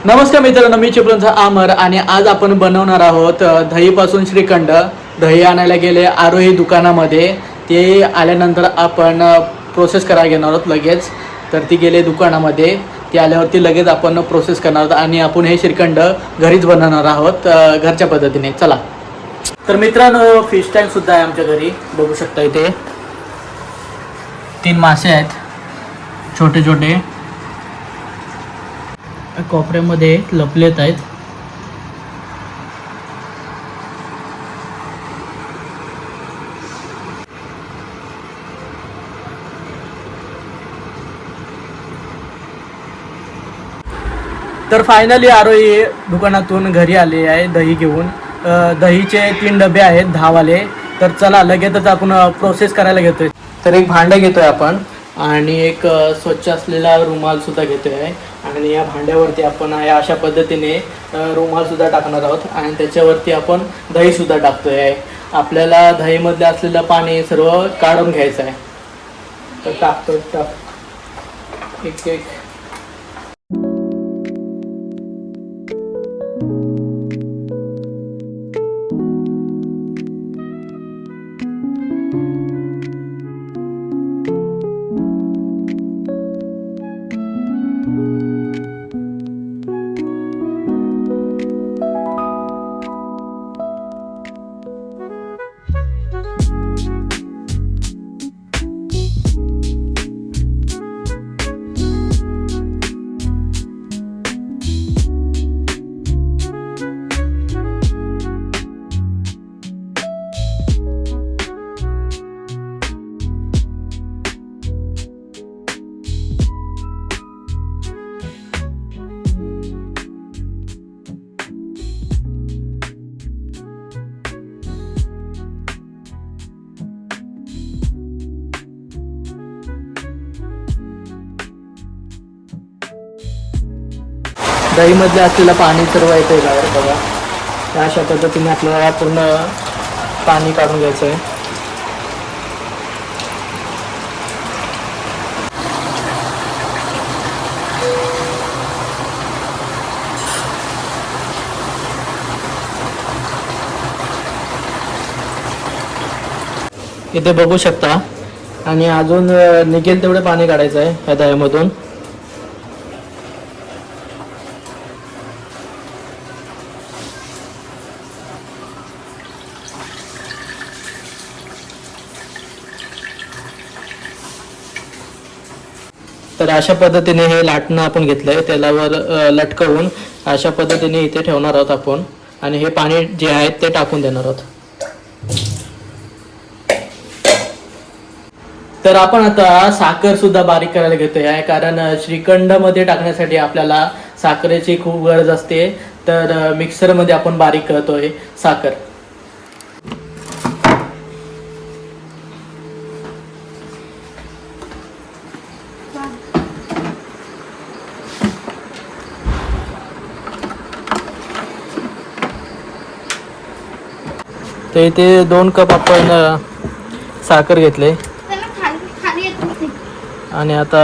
नमस्कार मित्रांनो, मी चिपळूणचा आमर आणि आज आपण बनवणार आहोत दहीपासून श्रीखंड. दही आणायला गेले आरोही दुकानामध्ये. ते आल्यानंतर आपण प्रोसेस करायला घेणार आहोत लगेच. तर ती गेले दुकानामध्ये. ते आल्यावरती लगेच आपण प्रोसेस करणार आहोत आणि आपण हे श्रीखंड घरीच बनवणार आहोत घरच्या पद्धतीने. चला. तर मित्रांनो, फिश टँकसुद्धा आहे आमच्या घरी. बघू शकता इथे 3 मासे आहेत छोटे छोटे, कोपऱ्यामध्ये लपलेत आहेत. तर फायनली आरोही दुकानातून घरी आले आहे दही घेऊन. दहीचे 3 डबे आहेत 10 वाले. तर चला लगेचच आपण प्रोसेस करायला घेतोय. तर एक भांडं घेतोय आपण आणि एक स्वच्छ असलेला रुमाल सुद्धा घेतोय आहे आणि या भांड्यावरती आपण या अशा पद्धतीने रुमाल सुद्धा टाकणार आहोत आणि त्याच्यावरती आपण दही सुद्धा टाकतोय आहे. आपल्याला दहीमध्ये असलेलं पाणी सर्व काढून घ्यायचं आहे. तर टाकतोय एक एक. दहीमध्ये असलेलं पाणी सर्व येतं बाहेर बघा. त्या अशा पद्धतीने आपल्याला पूर्ण पाणी काढून घ्यायचं आहे. इथे बघू शकता आणि अजून निघेल तेवढे पाणी काढायचं आहे ह्या दह्यामधून. तर अशा पद्धतीने हे लाटणं आपण घेतलंय, त्यालावर लटकवून अशा पद्धतीने इथे ठेवणार आहोत आपण आणि हे पाणी जे आहे ते टाकून देणार आहोत. तर आपण आता साखर सुद्धा बारीक करायला घेतोय आहे, कारण श्रीखंड मध्ये टाकण्यासाठी आपल्याला साखरेची खूप गरज असते. तर मिक्सर मध्ये आपण बारीक करतोय साखर. तर इथे 2 कप आपण साखर घेतले आणि आता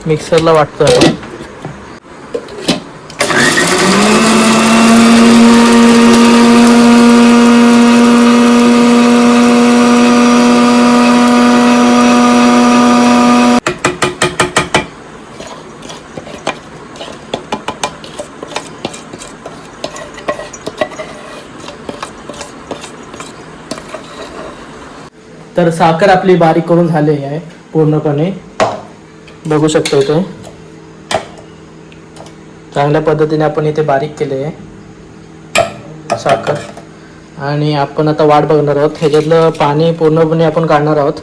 मिक्सरला वाटतो आपण. तर साखर आपली बारीक करून झाली आहे पूर्णपणे. बघू शकतो इथे चांगल्या पद्धतीने आपण इथे बारीक केले आहे साखर आणि आपण आता वाट बघणार आहोत. ह्याच्यातलं पाणी पूर्णपणे आपण काढणार आहोत.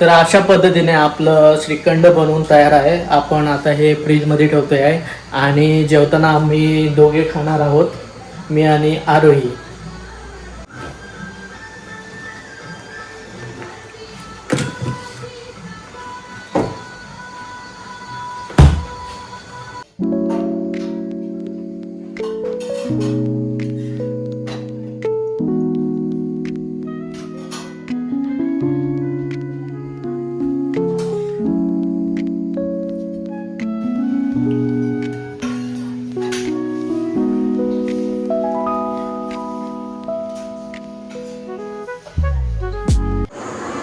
तर अशा पद्धतीने आपलं श्रीखंड बनवून तयार आहे. आपण आता हे फ्रीजमध्ये ठेवतोय आहे आणि जेवताना आम्ही दोघे खाणार आहोत, मी आणि आरोही.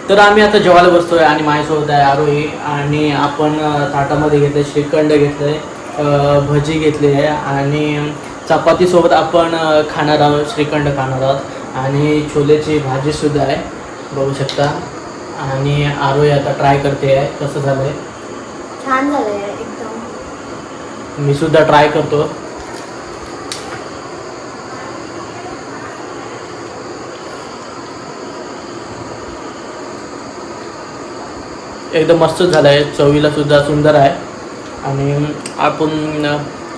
तर आम्ही आता जेवायला बसतोय आणि माझ्यासोबत आहे आरोही आणि आपण ताटामध्ये घेतलं श्रीखंड घेतलंय, भजी घेतली आहे आणि चपातीसोबत आपण खाणार आहोत, श्रीखंड खाणार आहोत आणि छोलेची भाजीसुद्धा आहे बघू शकता. आणि आरोही आता ट्राय करते आहे कसं झालं आहे. छान झालंय एकदम. मी सुद्धा ट्राय करतो. एकदम मस्त झालं आहे, चवीला सुद्धा सुंदर आहे आणि आपण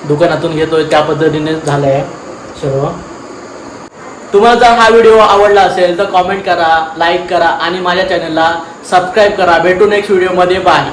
दुकानातून घेतोय त्या पद्धतीनेच झालं आहे सर्व. तुम्हाला जर हा व्हिडिओ आवडला असेल तर कॉमेंट करा, लाईक करा आणि माझ्या चॅनलला सबस्क्राईब करा. भेटू नेक्स्ट व्हिडिओमध्ये. बाय.